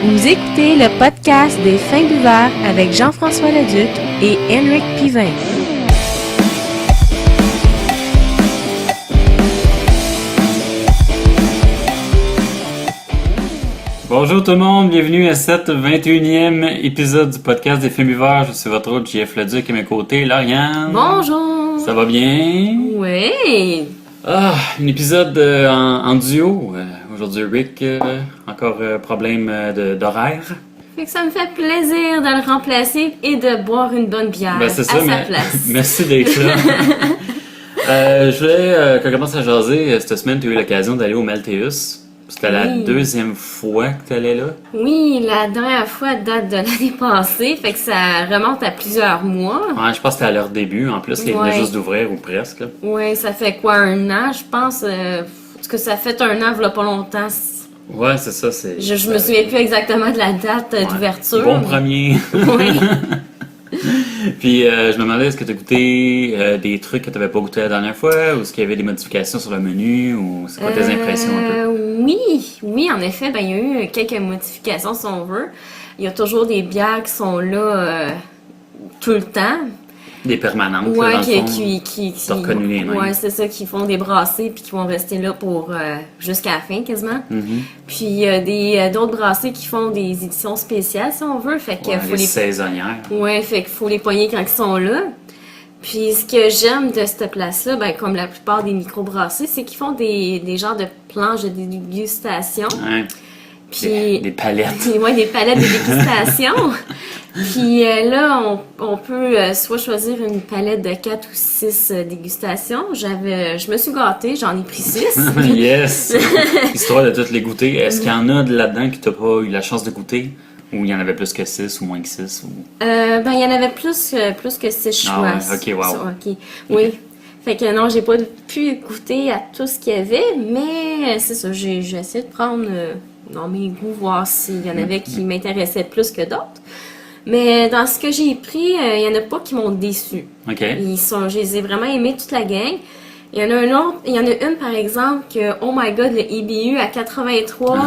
Vous écoutez le podcast des Fins Buveurs avec Jean-François Leduc et Henrik Pivin. Bonjour tout le monde, bienvenue à cette 21e épisode du podcast des Fins Buveurs. Je suis votre hôte JF Leduc et à mes côtés, Lauriane. Bonjour! Ça va bien? Oui! Un épisode en duo. Aujourd'hui, Rick, encore problème d'horaire. Fait que ça me fait plaisir de le remplacer et de boire une bonne bière C'est ça, à sa place. Merci d'être là. Je voulais qu'on commence à jaser. Cette semaine, tu as eu l'occasion d'aller au Malteus. C'était la deuxième fois que tu allais là? Oui, la dernière fois date de l'année passée, fait que ça remonte à plusieurs mois. Ouais, je pense que c'était à leur début, en plus, ils venaient juste d'ouvrir, ou presque. Oui, ça fait quoi, un an, je pense? Parce que ça fait un an, il n'y a pas longtemps. Ouais, c'est ça. Je me souviens plus exactement de la date d'ouverture. Bon premier. Oui. Puis je me demandais, est-ce que tu as goûté des trucs que tu n'avais pas goûté la dernière fois, ou est-ce qu'il y avait des modifications sur le menu, ou c'est quoi tes impressions un peu? Oui, en effet, il y a eu quelques modifications si on veut. Il y a toujours des bières qui sont là tout le temps. Des permanentes, ouais, là, dans le fond. qui reconnu les mêmes. Ouais, c'est ça, qui font des brassées puis qui vont rester là pour jusqu'à la fin quasiment. Mm-hmm. Puis il y a d'autres brassées qui font des éditions spéciales si on veut, fait que faut les saisonnières. Ouais, fait qu'il faut les pogner quand ils sont là. Puis ce que j'aime de cette place-là, comme la plupart des microbrassées, c'est qu'ils font des genres de planches de dégustation. Ouais. Puis, des palettes. Ouais, des palettes de dégustation. Puis là, on peut soit choisir une palette de 4 ou 6 dégustations. Je me suis gâtée, j'en ai pris 6. Yes! Histoire de toutes les goûter. Est-ce qu'il y en a là-dedans que tu n'as pas eu la chance de goûter? Ou il y en avait plus que 6 ou moins que 6? Ou... il y en avait plus que 6 choix. Ah ouais, ok, wow. Okay. Oui. Fait que non, j'ai pas pu goûter à tout ce qu'il y avait, mais c'est ça, j'ai essayé de prendre dans mes goûts, voir s'il y en avait qui m'intéressaient plus que d'autres. Mais dans ce que j'ai pris, il y en a pas qui m'ont déçu. OK. Je les ai vraiment aimés, toute la gang. Il y en a une par exemple que, oh my god, le IBU à 83,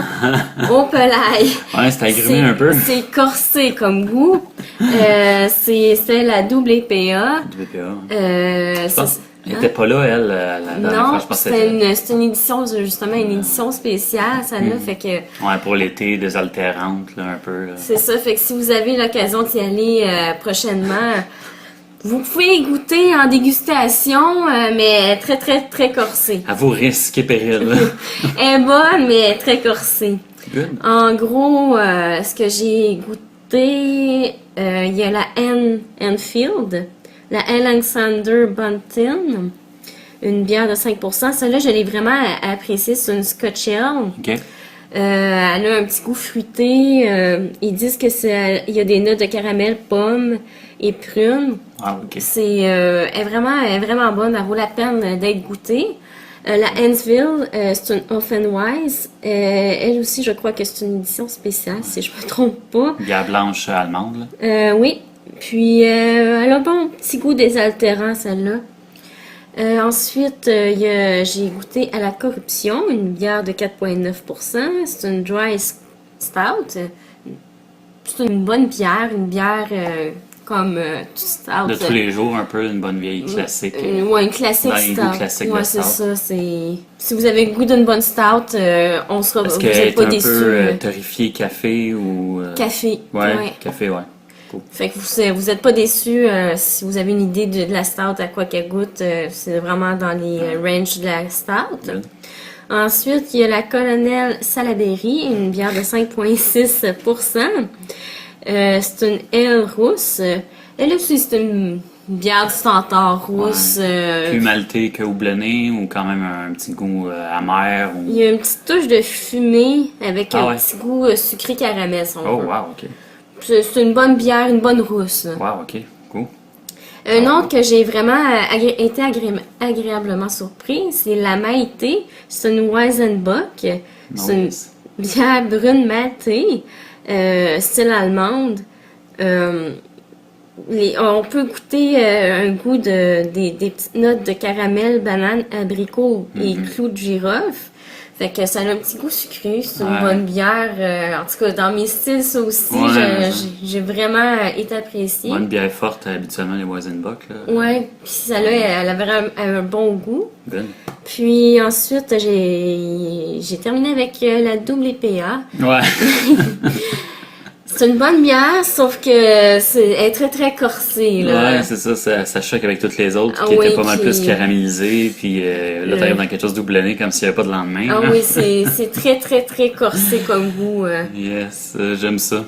au pelaille. Ouais, c'est agrumé un peu. C'est corsé comme goût. C'est la double EPA. Elle n'était pas là, elle, la dernière fois, je pense. C'est une édition, justement, une édition spéciale, celle-là, fait que... Ouais, pour l'été, désaltérante, là, un peu. Là. C'est ça, fait que si vous avez l'occasion d'y aller prochainement, vous pouvez y goûter en dégustation, mais très, très, très corsée. À vos risques et périls. Elle est bonne, mais très corsée. Good. En gros, ce que j'ai goûté, il y a la Enfield, la Alexander Buntin, une bière de 5%. Celle-là, je l'ai vraiment appréciée. C'est une Scotch Ale. OK. Elle a un petit goût fruité. Ils disent que il y a des notes de caramel, pomme et prune. Ah, OK. Elle est vraiment bonne. Elle vaut la peine d'être goûtée. La Hansville, c'est une Offenweiss. Elle aussi, je crois que c'est une édition spéciale, si je me trompe pas. Bière blanche allemande, là. Oui. Puis, elle a un bon petit goût désaltérant, celle-là. Ensuite, j'ai goûté à la Corruption, une bière de 4,9%. C'est une dry stout. C'est une bonne bière, comme tout stout. De tous les jours, un peu, une bonne vieille classique. Ouais, une classique dans les stout. goûts classiques Ouais, de c'est stout. ça. Si vous avez le goût d'une bonne stout, Est-ce vous qu'elle n'êtes est pas un déçus. peu torréfiée café ou... Café. Ouais, café, ouais. Cool. Fait que vous êtes pas déçus si vous avez une idée de la stout, à quoi qu'elle goûte. C'est vraiment dans les ranges de la stout. Good. Ensuite, il y a la Colonel Salaberry, une bière de 5,6%. C'est une ale rousse. Elle aussi, c'est une bière du standard rousse. Plus malté que houblonné ou quand même un petit goût amer? Ou... Il y a une petite touche de fumée avec un ouais. petit goût sucré caramel, si on Oh, veut. wow, OK. C'est une bonne bière, une bonne rousse. Wow, OK, cool. Un autre que j'ai vraiment été agréablement surpris, c'est la Maïté. C'est une Weizenbock. C'est une bière brune matée, style allemande. On peut goûter un goût des petites notes de caramel, banane, abricot et clous de girofle. Fait que ça a un petit goût sucré, c'est une Ouais. bonne bière. En tout cas, dans mes styles, ça aussi, Ouais, j'ai vraiment été appréciée. Bonne bière forte, habituellement, les Weizenbock. Là. Ouais, puis celle-là, elle avait un bon goût. Bonne. Puis ensuite, j'ai terminé avec la double IPA. Ouais. C'est une bonne bière, sauf que elle est très très corsée, là. Ouais, c'est ça choque avec toutes les autres Ah qui oui, étaient pas mal qui- plus caramélisées, puis là t'arrives dans quelque chose doublonné comme s'il n'y avait pas de lendemain. Ah là. oui, c'est très très très corsé comme goût. Yes, j'aime ça.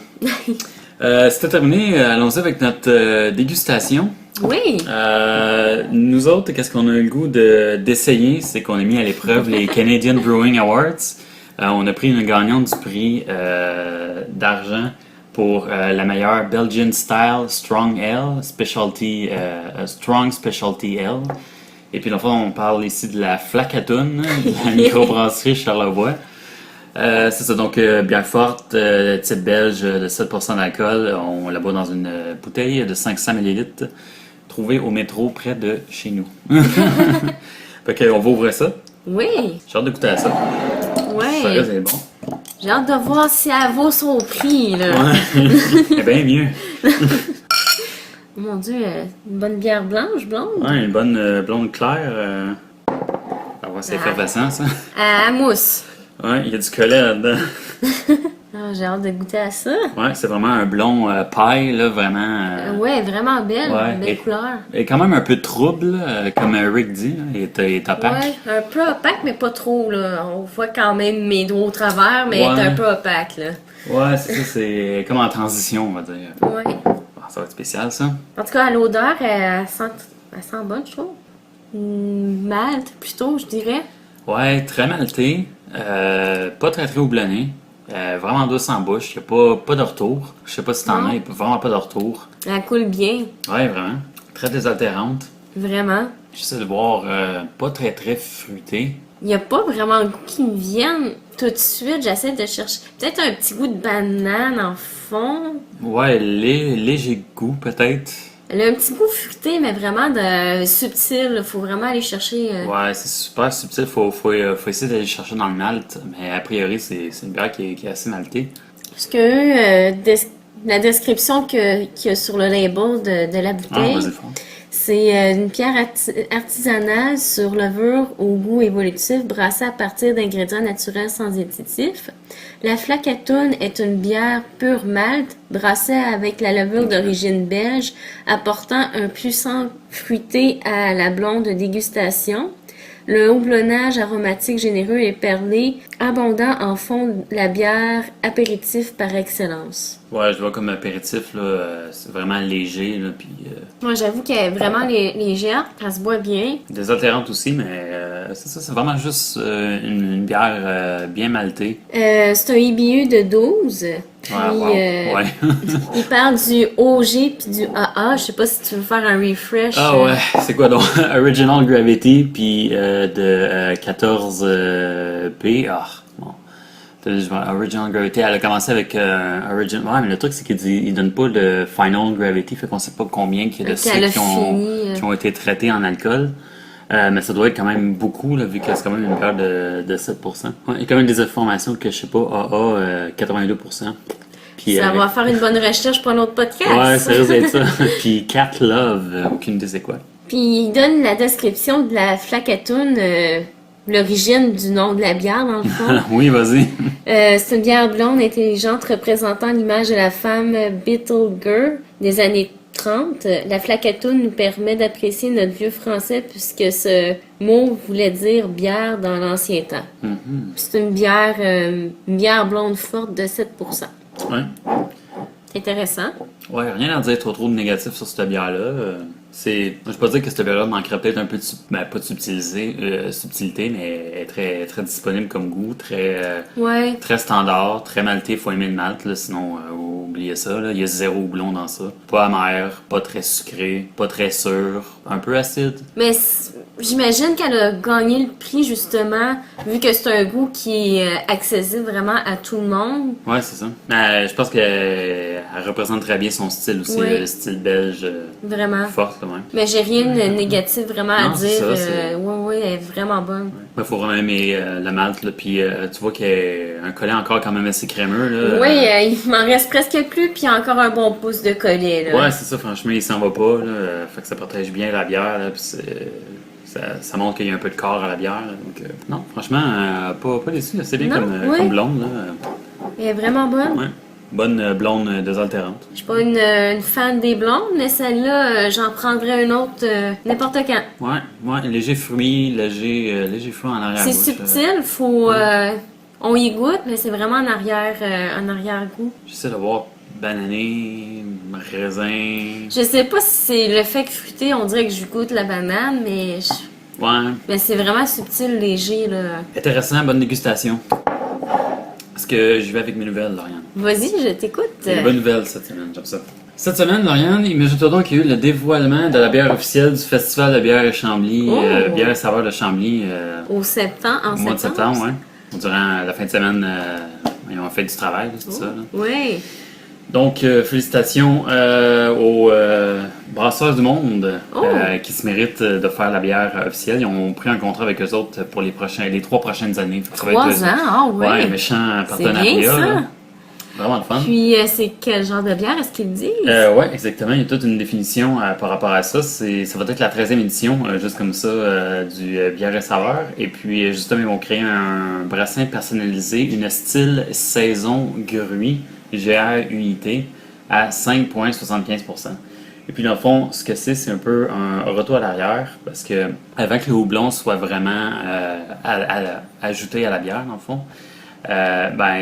C'était terminé, allons-y avec notre dégustation. Oui, Nous autres, qu'est-ce qu'on a eu le goût d'essayer, c'est qu'on a mis à l'épreuve les Canadian Brewing Awards. On a pris une gagnante du prix d'argent pour la meilleure Belgian Style Strong Ale, Specialty, Strong Specialty Ale. Et puis, dans le fond, on parle ici de la Flacatoun, de la microbrasserie Charlevoix. C'est ça, donc bière forte, type belge de 7% d'alcool. On la boit dans une bouteille de 500 ml, trouvée au métro près de chez nous. Fait qu'on va ouvrir ça. oui, J'ai hâte de goûter à ça. Ça ouais. reste bon. J'ai hâte de voir si elle vaut son prix, là. Ouais. C'est bien mieux. Mon Dieu, une bonne bière blanche, blonde. Ouais, une bonne blonde claire. Ça va, c'est effervescent, ça. À mousse. Ouais, il y a du collet là-dedans. Ah, j'ai hâte de goûter à ça. Ouais, c'est vraiment un blond paille, là, vraiment. Ouais, vraiment belle, ouais, belle couleur. Et quand même un peu trouble, là, comme Rick dit, là, il est opaque. Ouais, un peu opaque, mais pas trop, là. On voit quand même mes doigts au travers, mais elle est un peu opaque, là. Ouais, c'est ça, c'est comme en transition, on va dire. Ouais. Ah, ça va être spécial, ça. En tout cas, à l'odeur, elle sent bonne, je trouve. Malte, plutôt, je dirais. Ouais, très malté, pas très très houblonné, vraiment douce en bouche, il n'y a pas de retour. Je sais pas si t'en Non. as, il n'y a vraiment pas de retour. Elle coule bien, Ouais, vraiment. Très désaltérante. vraiment. J'essaie de voir pas très très fruité. Il n'y a pas vraiment un goût qui me vienne tout de suite. J'essaie de chercher peut-être un petit goût de banane en fond. Ouais, léger goût peut-être. Elle a un petit goût fruité, mais vraiment subtil. Il faut vraiment aller chercher. Ouais, c'est super subtil, faut essayer d'aller chercher dans le malt, mais a priori c'est une bière qui est assez maltée. Parce que la description qu'il y a sur le label de la Ah, bouteille, vas-y fort. c'est une pierre artisanale sur levure au goût évolutif brassée à partir d'ingrédients naturels sans additifs. La Flacatoun est une bière pure malt brassée avec la levure d'origine belge, apportant un puissant fruité à la blonde de dégustation. Le houblonnage aromatique généreux et perlé, abondant en fond de la bière apéritif par excellence. Ouais, je vois comme apéritif, là, c'est vraiment léger, là, puis Moi, j'avoue qu'elle est vraiment légère, elle se boit bien. désaltérante aussi, mais c'est ça, c'est vraiment juste une bière bien maltée. C'est un IBU de 12. Puis, Wow. Ouais. il parle du OG puis du AA. Je sais pas si tu veux faire un refresh. Ah ouais, c'est quoi donc? Original Gravity, puis de 14P. Ah, bon. Original Gravity, elle a commencé avec Original. Ouais, mais le truc, c'est qu'il donne pas de Final Gravity, fait qu'on sait pas combien il y a de Elle sucres a fini. qui ont été traités en alcool. Mais ça doit être quand même beaucoup, là, vu que c'est quand même une bière de 7%. Ouais, il y a quand même des informations que, je sais pas, AA, 82%. Puis, Ça va faire une bonne recherche pour un autre podcast. ouais, ça risque d'être ça. Puis Cat Love, aucune idée c'est quoi. Puis il donne la description de la Flacatoun, l'origine du nom de la bière, dans le fond. Oui, vas-y. C'est une bière blonde intelligente représentant l'image de la femme Beetleger des années 30. La Flacatoun nous permet d'apprécier notre vieux français puisque ce mot voulait dire bière dans l'ancien temps. C'est une bière blonde forte de 7%. Ouais. Intéressant. Ouais, rien à dire trop de négatif sur cette bière-là. Je peux pas dire que cette bière-là manquerait peut-être un peu de, pas de subtilité, mais elle est très, très disponible comme goût, Ouais. très standard, très malté, faut aimer le malt, là, sinon oubliez ça, là. Il y a 0 houblon dans ça. Pas amer, pas très sucré, pas très sûr, un peu acide. Mais j'imagine qu'elle a gagné le prix justement, vu que c'est un goût qui est accessible vraiment à tout le monde. Ouais, c'est ça. Je pense qu'elle représente très bien son style aussi, Oui. le style belge Vraiment. fort quand même. Mais j'ai rien de négatif vraiment à Non, c'est dire. ça, c'est- Oui, elle est vraiment bonne. Il faut vraiment aimer la malt, là, puis tu vois qu'il y a un collet encore quand même assez crémeux. Là. Oui, il m'en reste presque plus, puis il y a encore un bon pouce de collet. Là. Ouais, c'est ça, franchement, il s'en va pas. Là, fait que ça protège bien la bière, là, puis ça montre qu'il y a un peu de corps à la bière. Là, donc, non, franchement, pas déçu. Là, c'est bien Non, comme, ouais. comme blonde. Là. Elle est vraiment bonne. Ouais. Bonne blonde désaltérante. Je suis pas une fan des blondes, mais celle-là, j'en prendrais une autre n'importe quand. Ouais, léger fruit, léger fruit en arrière. C'est subtil, faut, on y goûte, mais c'est vraiment en arrière-goût. J'essaie de voir banané, raisin. Je sais pas si c'est le fait que fruité, on dirait que je goûte la banane, Ouais, mais c'est vraiment subtil, léger, là. intéressant, bonne dégustation. Parce que je vais avec mes nouvelles, Lauriane. Vas-y, je t'écoute. Il y a des bonnes nouvelles cette semaine, j'aime ça. Cette semaine, Lauriane, imagine-toi donc qu'il y a eu le dévoilement de la bière officielle du Festival de bière et Chambly, Oh! bière et saveur de Chambly, En au septembre. mois de septembre, ouais. Durant la fin de semaine, ils ont fait du travail, là, c'est ça. Là. Oui. Donc, félicitations aux brasseurs du monde Oh! qui se méritent de faire la bière officielle. Ils ont pris un contrat avec eux autres pour les 3 prochaines années. Ça va 3 être, ans, ah ouais, ouais. un méchant C'est partenariat. bien ça. Là. Vraiment le fun. Puis, c'est quel genre de bière est-ce qu'ils disent? Ouais, exactement. Il y a toute une définition par rapport à ça. Ça va être la 13e édition, juste comme ça, du bière et saveur. Et puis, justement, ils vont créer un brassin personnalisé, une style saison gruy, GRUIT, à 5,75%. Et puis, dans le fond, ce que c'est un peu un retour à l'arrière, parce que avant que le houblon soit vraiment ajouté à la bière, dans le fond,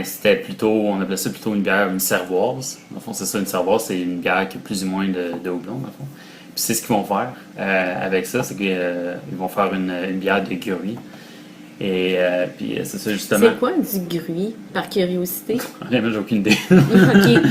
c'était plutôt, on appelait ça plutôt une bière, une cervoise. Dans le fond, c'est ça, une cervoise, c'est une bière qui a plus ou moins de houblon, dans le fond. Puis c'est ce qu'ils vont faire avec ça, c'est qu'ils vont faire une bière de gruy. Et puis c'est ça, justement. C'est quoi du gruy, par curiosité? Honnêtement, j'ai aucune idée. Ok.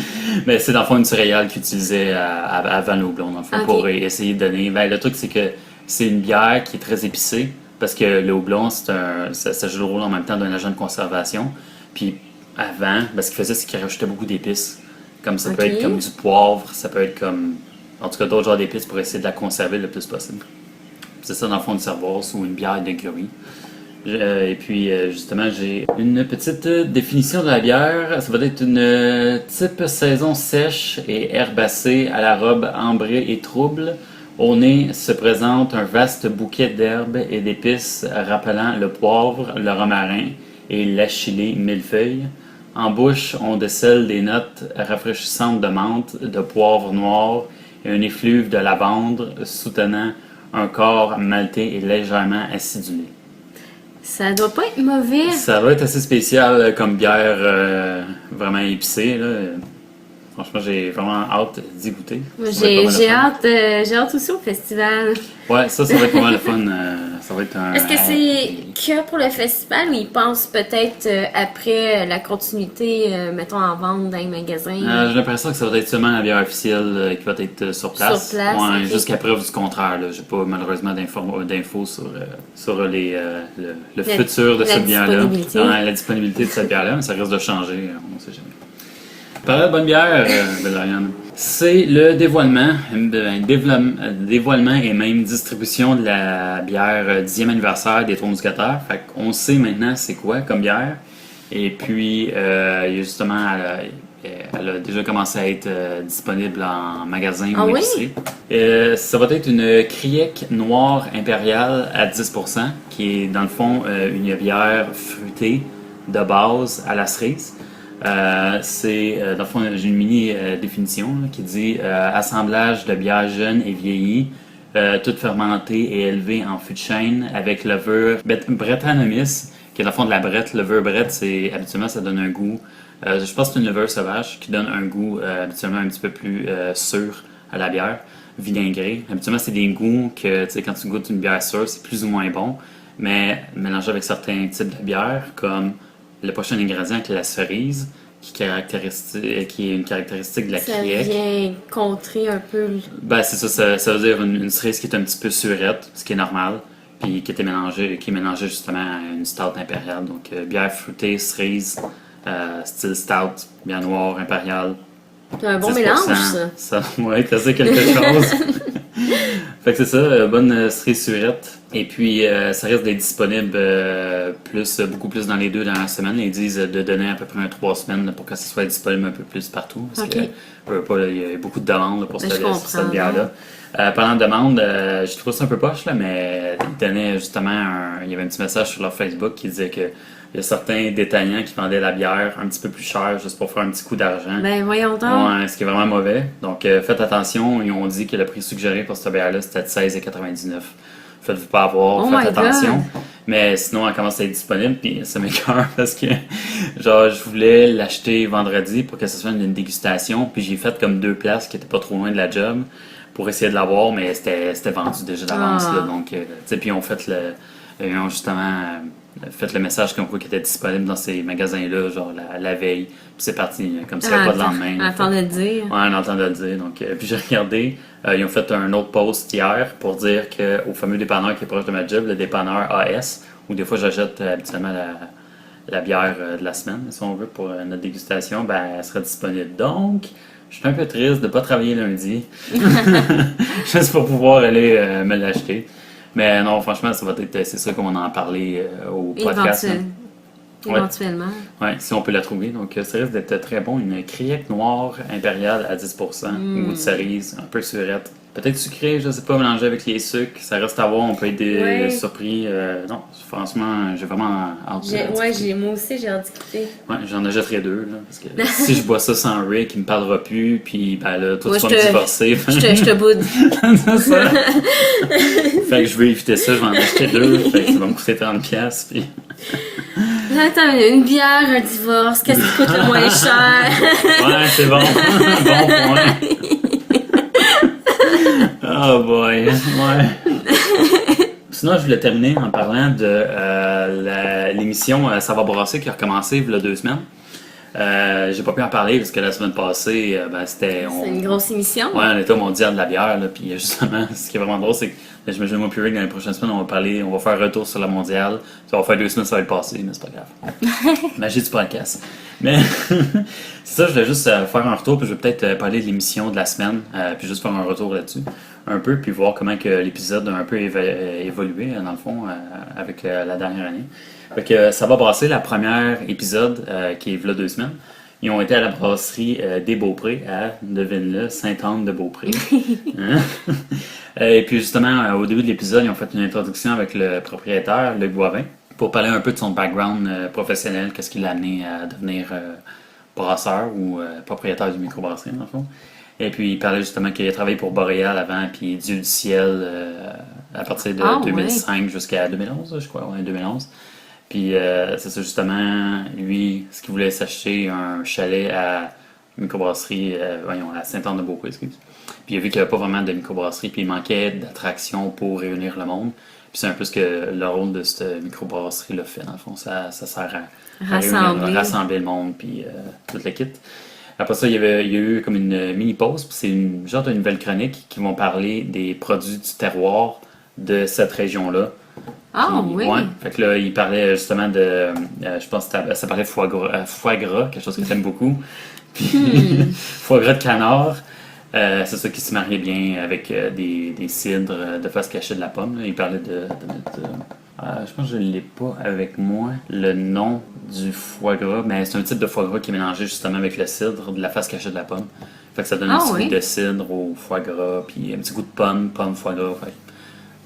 Mais c'est dans le fond une céréale qu'ils utilisaient avant le houblon, dans le fond, Ok. pour essayer de donner. Le truc, c'est que c'est une bière qui est très épicée, parce que le houblon, ça joue le rôle en même temps d'un agent de conservation. Puis avant, ce qu'il faisait, c'est qu'il rajoutait beaucoup d'épices. Comme ça peut Ok. être comme du poivre, ça peut être comme. En tout cas, d'autres genres d'épices pour essayer de la conserver le plus possible. C'est ça, dans le fond, une cervoise ou une bière de gruy. Et puis, justement, j'ai une petite définition de la bière. Ça va être une type saison sèche et herbacée à la robe ambrée et trouble. Au nez se présente un vaste bouquet d'herbes et d'épices rappelant le poivre, le romarin et l'achillée millefeuille. En bouche, on décèle des notes rafraîchissantes de menthe, de poivre noir et un effluve de lavande soutenant un corps maltais et légèrement acidulé. Ça doit pas être mauvais. Ça va être assez spécial comme bière vraiment épicée. Là. Franchement, j'ai vraiment hâte d'y goûter. Ça va être pas mal J'ai hâte aussi au festival. Ouais, ça va être pas mal le fun. Ça va être un. Est-ce que c'est que pour le festival ou ils pensent peut-être après la continuité, mettons en vente dans les magasins? J'ai l'impression que ça va être seulement la bière officielle qui va être sur place. Sur place, Ouais, ok. jusqu'à preuve du contraire. J'ai pas malheureusement d'infos sur le futur de la cette bière-là. disponibilité. La disponibilité de cette bière-là, mais ça risque de changer, on ne sait jamais. Parlant de bonne bière, Ariane, c'est le dévoilement et même distribution de la bière 10e anniversaire des Trois Mousquetaires. Fait qu'on sait maintenant c'est quoi comme bière. Et puis, il y a justement, elle a déjà commencé à être disponible en magasin Ah ou oui? épicerie. Ça va être une Kriek noire impériale à 10%, qui est dans le fond une bière fruitée de base à la cerise. Dans le fond, j'ai une mini définition là, qui dit assemblage de bière jeune et vieillie, toute fermentée et élevée en fût de chêne avec levure Brettanomyces, qui est dans le fond de la brette. Levure brette, habituellement ça donne un goût. Je pense que c'est une levure sauvage qui donne un goût habituellement un petit peu plus sûr à la bière, vinaigré. Habituellement, c'est des goûts que quand tu goûtes une bière sûre, c'est plus ou moins bon, mais mélangé avec certains types de bières comme le prochain ingrédient qui est la cerise, qui est une caractéristique de la Ça Kriek. vient contrer un peu. C'est ça, ça veut dire une cerise qui est un petit peu surette, ce qui est normal. puis qui est mélangé justement à une stout impériale. Donc, bière fruitée, cerise, style stout, bière noire, impériale. C'est un bon 10%. mélange, ça. Ouais, c'est quelque chose. Fait que c'est ça, bonne cerise surette. Et puis, ça risque d'être disponible beaucoup plus dans les 2 dernières semaines. Ils disent de donner à peu près 3 semaines là, pour que ça soit disponible un peu plus partout. Parce Ok. il y a beaucoup de demandes là, pour Ben, je comprends, cette bière-là. Pendant la demande, je trouve ça un peu poche, là, mais ils donnaient justement il y avait un petit message sur leur Facebook qui disait que il y a certains détaillants qui vendaient la bière un petit peu plus cher juste pour faire un petit coup d'argent. Ben, voyons donc. Ouais, ce qui est vraiment mauvais. Donc, faites attention. Ils ont dit que le prix suggéré pour cette bière-là, c'était de 16,99. Faites-vous pas avoir, Oh faites my attention. God. Mais sinon, elle commence à être disponible, puis ça m'écoeure parce que, genre, je voulais l'acheter vendredi pour que ce soit une dégustation, puis j'ai fait comme 2 places qui étaient pas trop loin de la job pour essayer de l'avoir, mais c'était vendu déjà d'avance, Ah. là. Donc, tu sais, puis ils ont justement fait le message comme quoi qui était disponible dans ces magasins-là, genre la veille. Puis c'est parti, comme s'il n'y avait pas de lendemain. là. Attends de le dire. Ouais, on entend de le dire. Donc, puis j'ai regardé, ils ont fait un autre post hier pour dire qu'au fameux dépanneur qui est proche de ma job, le dépanneur AS, où des fois j'achète habituellement la bière de la semaine, si on veut, pour notre dégustation, ben, elle sera disponible. Donc, je suis un peu triste de ne pas travailler lundi, juste pour pouvoir aller me l'acheter. Mais non, franchement, c'est ça qu'on va en parler au podcast. Éventuel- Ouais. Éventuellement. Ouais, si on peut la trouver. Donc, ça risque d'être très bon. Une criette noire impériale à 10%, goût de cerise, un peu surette. Peut-être sucré, je sais pas, mélangé avec les sucres. Ça reste à voir, on peut être Ouais. surpris. Non, franchement, j'ai vraiment hâte de Moi aussi, j'ai hâte d'écouter. Ouais, j'en achèterai 2, là, parce que si je bois ça sans Rick, il me parlera plus, puis ben là, toi, Moi, tu vas me divorcer. Je te boude. C'est ça. Fait que je veux éviter ça, je vais en acheter 2, fait que ça va me coûter 30$, puis... Attends, une bière, un divorce, qu'est-ce qui coûte le moins cher? Ouais, c'est bon. Bon point. Oh boy. Ouais. Sinon, je voulais terminer en parlant de l'émission Ça va brasser qui a recommencé il y a 2 semaines. J'ai pas pu en parler parce que la semaine passée, c'était... C'est une grosse émission. Ouais, on était au mondial de la bière, là, puis justement, ce qui est vraiment drôle, c'est que j'imagine moi puis Rick, dans les prochaines semaines, on va faire un retour sur la mondiale. Ça va faire 2 semaines, ça va être passé, mais c'est pas grave. Magie du podcast. Mais c'est ça, je voulais juste faire un retour, puis je vais peut-être parler de l'émission de la semaine, puis juste faire un retour là-dessus, un peu, puis voir comment que l'épisode a un peu évolué, dans le fond, avec la dernière année. Fait que ça va brasser la première épisode, qui est là 2 semaines. Ils ont été à la brasserie des Beaupré, à, devine-le, Sainte-Anne-de-Beaupré. Hein? Et puis justement, au début de l'épisode, ils ont fait une introduction avec le propriétaire, Luc Boivin, pour parler un peu de son background professionnel, qu'est-ce qui l'a amené à devenir brasseur ou propriétaire du microbrasserie, dans le fond. Et puis il parlait justement qu'il a travaillé pour Boréal avant, puis Dieu du ciel à partir de 2005 jusqu'à 2011, je crois, ouais, 2011. Puis c'est ça justement, lui, ce qu'il voulait s'acheter, un chalet à microbrasserie, à Sainte-Anne-de-Beaupré, excuse. Puis il a vu qu'il n'y avait pas vraiment de microbrasserie, puis il manquait d'attractions pour réunir le monde. Puis c'est un peu ce que le rôle de cette microbrasserie-là fait, dans le fond. Ça sert à rassembler le monde, puis toute le kit. Après ça, il y a eu comme une mini-pause, puis c'est une genre de nouvelle chronique qui vont parler des produits du terroir de cette région-là. Ah Puis, oui. Ouais, fait que là, il parlait justement de, je pense que ça parlait de foie gras, quelque chose que j'aime beaucoup. Puis, foie gras de canard, c'est ça qui se mariait bien avec des cidres de face cachée de la pomme. Là. Il parlait de mettre, je pense que je ne l'ai pas avec moi, le nom du foie gras, mais c'est un type de foie gras qui est mélangé justement avec le cidre de la face cachée de la pomme. Fait que ça donne un petit goût de cidre au foie gras, puis un petit goût de pomme, foie gras. Fait.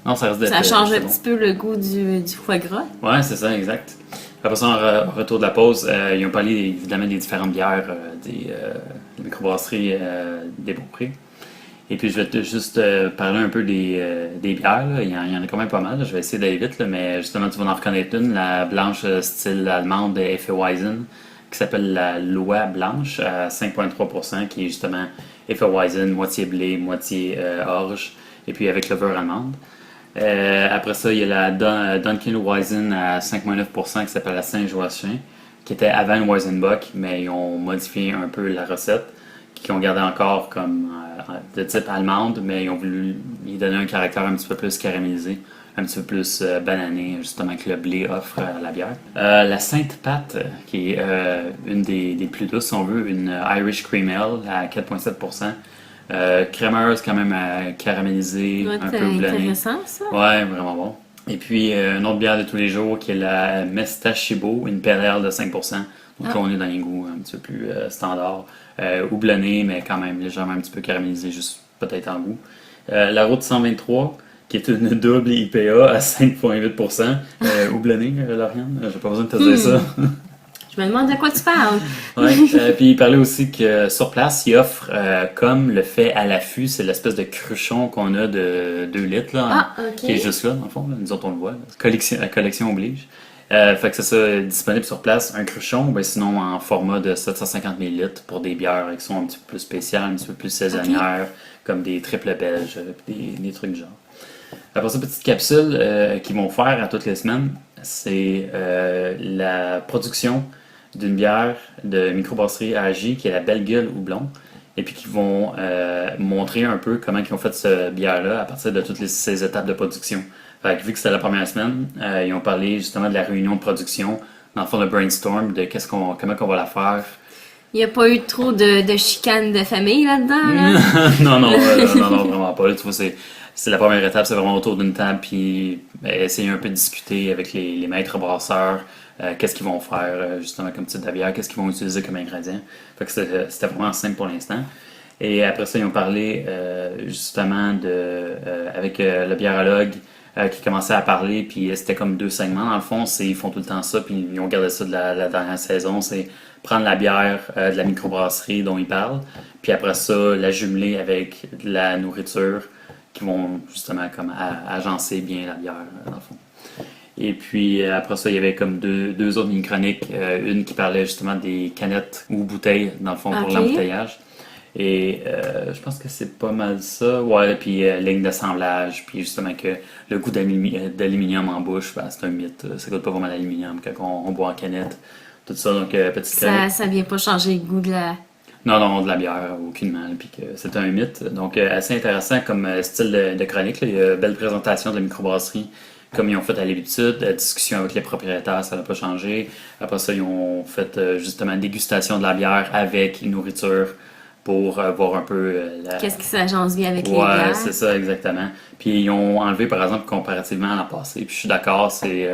Non, ça change un petit peu le goût du foie gras. Ouais, c'est ça, exact. Après ça, en retour de la pause, ils ont parlé évidemment des différentes bières des microbrasseries des Beaupré. Et puis je vais juste parler un peu des bières. Là. Il y en a quand même pas mal. Là. Je vais essayer d'aller vite, là, mais justement, tu vas en reconnaître une, la blanche style allemande Hefeweizen, qui s'appelle la Loi Blanche à 5,3%, qui est justement Hefeweizen, moitié blé, moitié orge, et puis avec levure allemande. Après ça, il y a la Dunkin' Weizen à 5,9% qui s'appelle la Saint-Joachim, qui était avant le Weizenbock, mais ils ont modifié un peu la recette, qui ont gardé encore comme de type allemande, mais ils ont voulu y donner un caractère un petit peu plus caramélisé. un petit peu plus banané, justement, que le blé offre à la bière. La Sainte Pat, qui est une des plus douces, si on veut, une Irish Cream Ale à 4,7%. Crémeuse, quand même caramélisée, Ouais, un c'est peu houblonnée. intéressant, ça. Ouais, vraiment bon. Et puis, une autre bière de tous les jours qui est la Mestachibo, une pale ale de 5%. Donc là, on est dans les goûts un petit peu plus standard. Houblonné, mais quand même légèrement un petit peu caramélisé, juste peut-être en goût. La Route 123, qui est une double IPA à 5,8%. Houblonné, Lauriane? J'ai pas besoin de te dire ça. Je me demande de quoi tu parles. Ouais. Puis il parlait aussi que sur place, il offre, comme le fait à l'affût, c'est l'espèce de cruchon qu'on a de 2 litres, là, Ah, ok. qui est juste là, dans le fond. Là. Nous autres, on le voit. Là. La collection oblige. Fait que c'est ça, disponible sur place, un cruchon, ben sinon en format de 750 millilitres pour des bières qui sont un petit peu plus spéciales, un petit peu plus saisonnières, comme des triples belges, des trucs du genre. Après ça, petite capsule qu'ils vont faire à toutes les semaines, c'est la production d'une bière de microbrasserie AJ qui est la Belle Gueule Houblon. Et puis qui vont montrer un peu comment ils ont fait cette bière-là à partir de toutes ces étapes de production. Fait que, vu que c'était la première semaine, ils ont parlé justement de la réunion de production, dans le fond le brainstorm, de comment on va la faire. Il n'y a pas eu trop de chicanes de famille là-dedans, là? non, vraiment pas. Là, tu vois, c'est la première étape, c'est vraiment autour d'une table, puis essayer un peu de discuter avec les maîtres brasseurs, qu'est-ce qu'ils vont faire justement comme type de bière, qu'est-ce qu'ils vont utiliser comme ingrédient. Fait que c'était vraiment simple pour l'instant. Et après ça, ils ont parlé justement avec le biérologue qui commençait à parler, puis c'était comme 2 segments dans le fond. Ils font tout le temps ça, puis ils ont gardé ça de la dernière saison. C'est prendre la bière de la microbrasserie dont ils parlent, puis après ça, la jumeler avec de la nourriture qui vont justement comme agencer bien la bière dans le fond. Et puis après ça, il y avait comme deux autres mini-chroniques. Une qui parlait justement des canettes ou bouteilles, dans le fond, pour l'embouteillage. Et je pense que c'est pas mal ça. Ouais, puis ligne d'assemblage, puis justement que le goût d'aluminium en bouche, ben, c'est un mythe. Ça goûte pas vraiment l'aluminium quand on boit en canette. Tout ça, donc petite chronique. Ça vient pas changer le goût de la... Non, de la bière, aucunement. Puis que c'est un mythe. Donc, assez intéressant comme style de chronique. Là. Il y a une belle présentation de la microbrasserie, comme ils ont fait à l'habitude. Discussion avec les propriétaires, ça n'a pas changé. Après ça, ils ont fait justement une dégustation de la bière avec nourriture pour voir un peu Qu'est-ce qui s'agence bien avec les Ouais, bières? c'est ça, exactement. Puis ils ont enlevé, par exemple, comparativement à l'an passé. Puis je suis d'accord, c'est...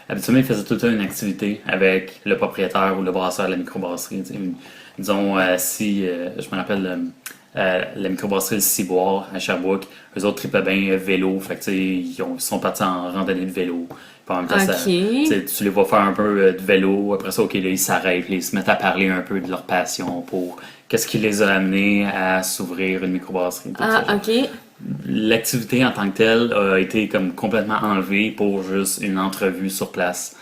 habituellement, ils faisaient tout le temps une activité avec le propriétaire ou le brasseur de la microbrasserie. Disons, si je me rappelle la microbrasserie Le Ciboire à Sherbrooke, eux autres tripaient bien vélo, fait que ils sont partis en randonnée de vélo. Puis en même temps, tu les vois faire un peu de vélo, après ça, ok, là, ils s'arrêtent, ils se mettent à parler un peu de leur passion pour qu'est-ce qui les a amenés à s'ouvrir une microbrasserie. Ok. L'activité en tant que telle a été comme complètement enlevée pour juste une entrevue sur place.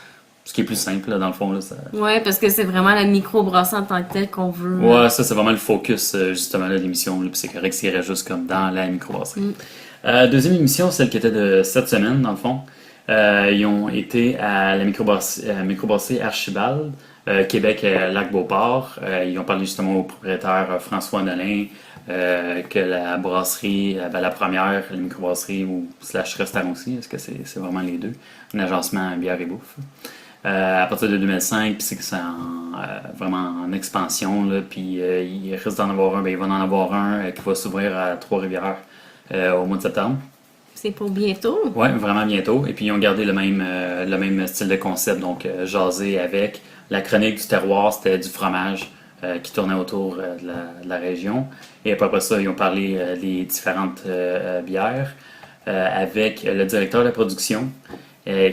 Ce qui est plus simple, là, dans le fond. Là, Ouais, parce que c'est vraiment la microbrasserie en tant que telle qu'on veut. Ouais, ça, c'est vraiment le focus, justement, de l'émission. Puis c'est correct s'il reste juste comme dans la microbrasserie. Deuxième émission, celle qui était de cette semaine, dans le fond. Ils ont été à la microbrasserie Archibald, Québec, Lac-Beauport. Ils ont parlé justement au propriétaire François Nolin, que la brasserie, la première, la microbrasserie ou / restaurant aussi, est-ce que c'est vraiment les deux? Un agencement bière et bouffe. À partir de 2005, puis c'est vraiment en expansion, là, puis il risque d'en avoir un, il va en avoir un qui va s'ouvrir à Trois-Rivières au mois de septembre. C'est pour bientôt? Oui, vraiment bientôt. Et puis ils ont gardé le même style de concept, donc jaser avec. La chronique du terroir, c'était du fromage qui tournait autour de la région. Et après ça, ils ont parlé des différentes bières avec le directeur de la production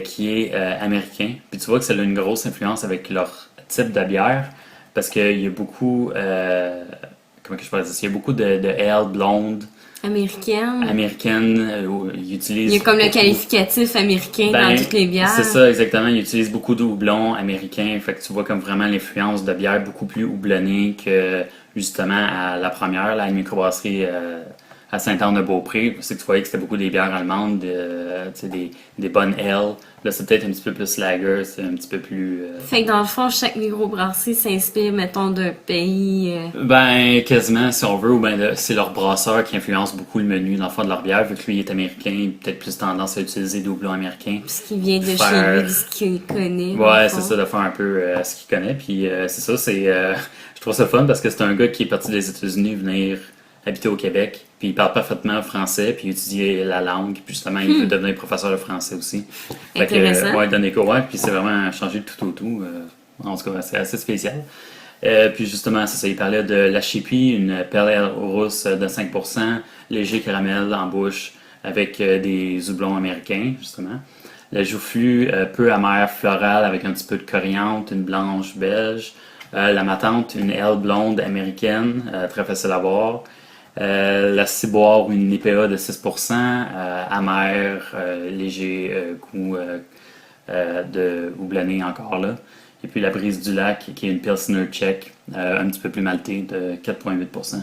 qui est américain. Puis tu vois que ça a une grosse influence avec leur type de bière parce qu'il y a beaucoup, comment que je pourrais dire, il y a beaucoup de ale blonde. Américaine, ils utilisent... Il y a comme le qualificatif américain dans toutes les bières. C'est ça, exactement. Ils utilisent beaucoup de houblons américains. Fait que tu vois comme vraiment l'influence de bière beaucoup plus houblonnée que justement à la première, la microbrasserie à Saint-Anne-de-Beaupré. Je sais que tu voyais que c'était beaucoup des bières allemandes, des bonnes L. Là, c'est peut-être un petit peu plus lager, c'est un petit peu plus... Fait que dans le fond, chaque microbrasserie s'inspire, mettons, d'un pays. Ben, quasiment, si on veut, ou ben c'est leur brasseur qui influence beaucoup le menu dans le fond de leur bière, vu que lui est américain, peut-être plus tendance à utiliser des houblons américains. Ce qui vient de Faire- chez lui, de ce qu'il connaît. dans Ouais, le c'est fond. ça, de faire un peu ce qu'il connaît. Puis c'est ça, je trouve ça fun parce que c'est un gars qui est parti des États-Unis venir habiter au Québec. Puis il parle parfaitement français, puis il étudie la langue. Puis justement, il veut devenir professeur de français aussi. Fait que, Intéressant. ouais, il donne des cours, ouais, puis c'est vraiment changé de tout au tout. En tout cas, c'est assez spécial. Puis justement, c'est ça, il parlait de la Chippy, une pale ale rousse de 5%, léger caramel en bouche, avec des houblons américains, justement. Le joufflu, peu amer, floral, avec un petit peu de coriandre, une blanche belge. La matante, une ale blonde américaine, très facile à boire. La ciboire, une IPA de 6%, amer, léger goût de houblonné encore là. Et puis la brise du lac, qui est une Pilsner tchèque, un petit peu plus maltée, de 4,8%.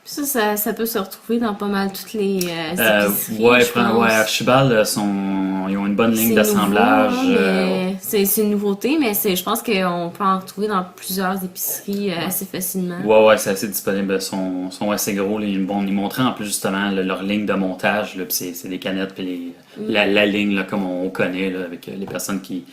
Puis ça peut se retrouver dans pas mal toutes les épiceries, Ouais, je pense. ouais, Archibald, ils ont une bonne ligne C'est d'assemblage. nouveau, mais c'est une nouveauté, mais c'est, je pense qu'on peut en retrouver dans plusieurs épiceries assez facilement. Ouais, c'est assez disponible. Ils sont assez gros. Là. Ils montraient en plus justement leur ligne de montage. Là, puis c'est des canettes, puis la ligne là, comme on connaît, là, avec les personnes qui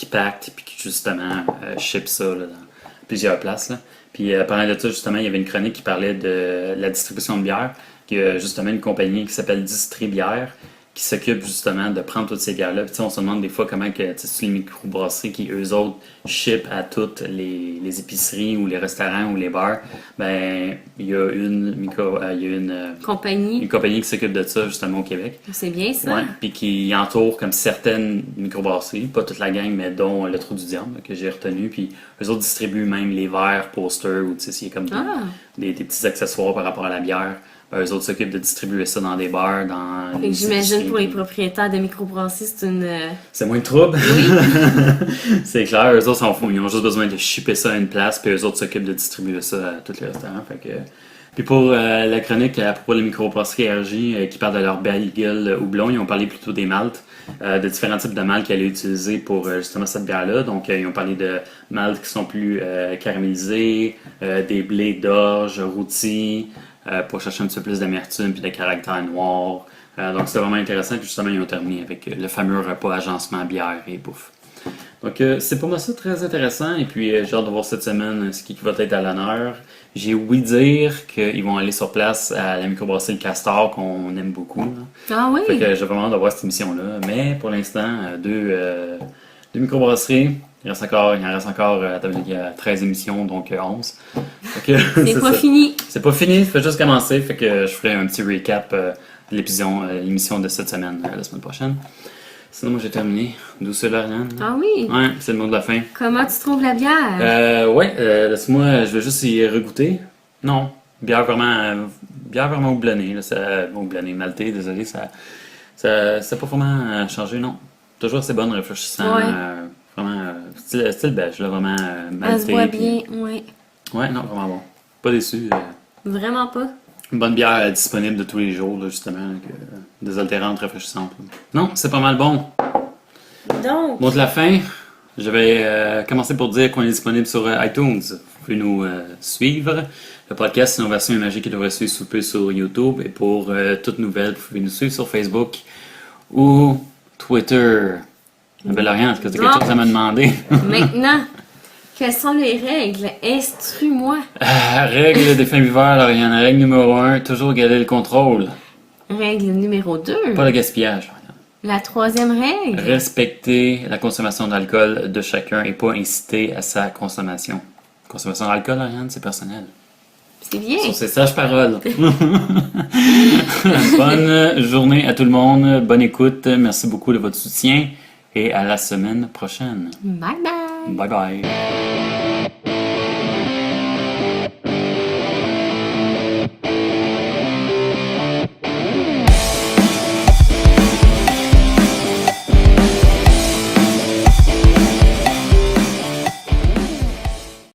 pactent, puis qui justement ship ça là, dans plusieurs places. Là. Puis parlant de ça, justement, il y avait une chronique qui parlait de la distribution de bière. Il y a justement une compagnie qui s'appelle Distribière qui s'occupe justement de prendre toutes ces bières-là. Puis on se demande des fois comment que les microbrasseries qui, eux autres, ship à toutes les épiceries ou les restaurants ou les bars, ben il y a une Compagnie, compagnie qui s'occupe de ça justement au Québec. c'est bien ça. Ouais, puis qui entoure comme certaines microbrasseries, pas toute la gang, mais dont le Trou du Diable que j'ai retenu. Puis eux autres distribuent même les verres, posters ou tu sais, s'il y a comme des petits accessoires par rapport à la bière. Ben, eux autres s'occupent de distribuer ça dans des bars, dans Fait que les j'imagine épiceries, pour les puis- propriétaires de microbrasseries, c'est une... C'est moins de trouble. C'est clair, eux autres ils ont juste besoin de shipper ça à une place, puis eux autres s'occupent de distribuer ça à tous les restaurants. Fait que... Puis pour la chronique à propos de la microbrasserie RJ qui parle de leur baril houblon, ils ont parlé plutôt des maltes, de différents types de maltes qu'elle a utilisés pour justement cette bière-là. Donc ils ont parlé de maltes qui sont plus caramélisés, des blés d'orge rôtis, pour chercher un petit peu plus d'amertume puis de caractère noir. Donc c'était vraiment intéressant. Puis justement, ils ont terminé avec le fameux repas agencement bière et bouffe. Donc c'est pour moi ça très intéressant. Et puis j'ai hâte de voir cette semaine ce qui va être à l'honneur. J'ai ouï dire qu'ils vont aller sur place à la microbrasserie Le Castor qu'on aime beaucoup. Là. Ah oui? Fait que j'ai vraiment hâte de voir cette émission-là. Mais pour l'instant, deux microbrasseries. Il en reste encore il y a 13 émissions, donc 11. Fait que, C'est pas ça. fini. C'est pas fini, ça fait juste commencer. Fait que je ferai un petit recap de l'émission de cette semaine, la semaine prochaine. Sinon, moi j'ai terminé. D'où c'est Lauriane? Ah oui? Ouais, c'est le mot de la fin. Comment tu trouves la bière? Laisse-moi, je vais juste y regoûter. Non, bière vraiment houblonnée. Houblonnée, maltée, désolé, ça pas vraiment changé, non. Toujours assez bonne, rafraîchissant. Ouais. Vraiment, style belge, là, vraiment malté. Elle se boit puis- bien, ouais. Ouais, non, vraiment bon. Pas déçu. Vraiment pas. Une bonne bière disponible de tous les jours, là, justement, avec, désaltérante, rafraîchissante. Là. Non, c'est pas mal bon. Donc, Mot de la fin, je vais commencer pour dire qu'on est disponible sur iTunes. Vous pouvez nous suivre. Le podcast Innovation et Magie qui devrait suivre sous peu sur YouTube. Et pour toutes nouvelles, vous pouvez nous suivre sur Facebook ou Twitter. Belle Oriane, est-ce que tu as quelque chose à me demander? maintenant, quelles sont les règles? Instrue-moi. Règle des fins viveurs, Lauriane. Règle numéro 1, toujours garder le contrôle. Règle numéro 2. Pas le gaspillage, Lauriane. La troisième règle. Respecter la consommation d'alcool de chacun et pas inciter à sa consommation. Consommation d'alcool, Ariane, c'est personnel. C'est bien. Sur ces sages paroles. Bonne journée à tout le monde. Bonne écoute. Merci beaucoup de votre soutien et à la semaine prochaine. Bye bye. Bye bye.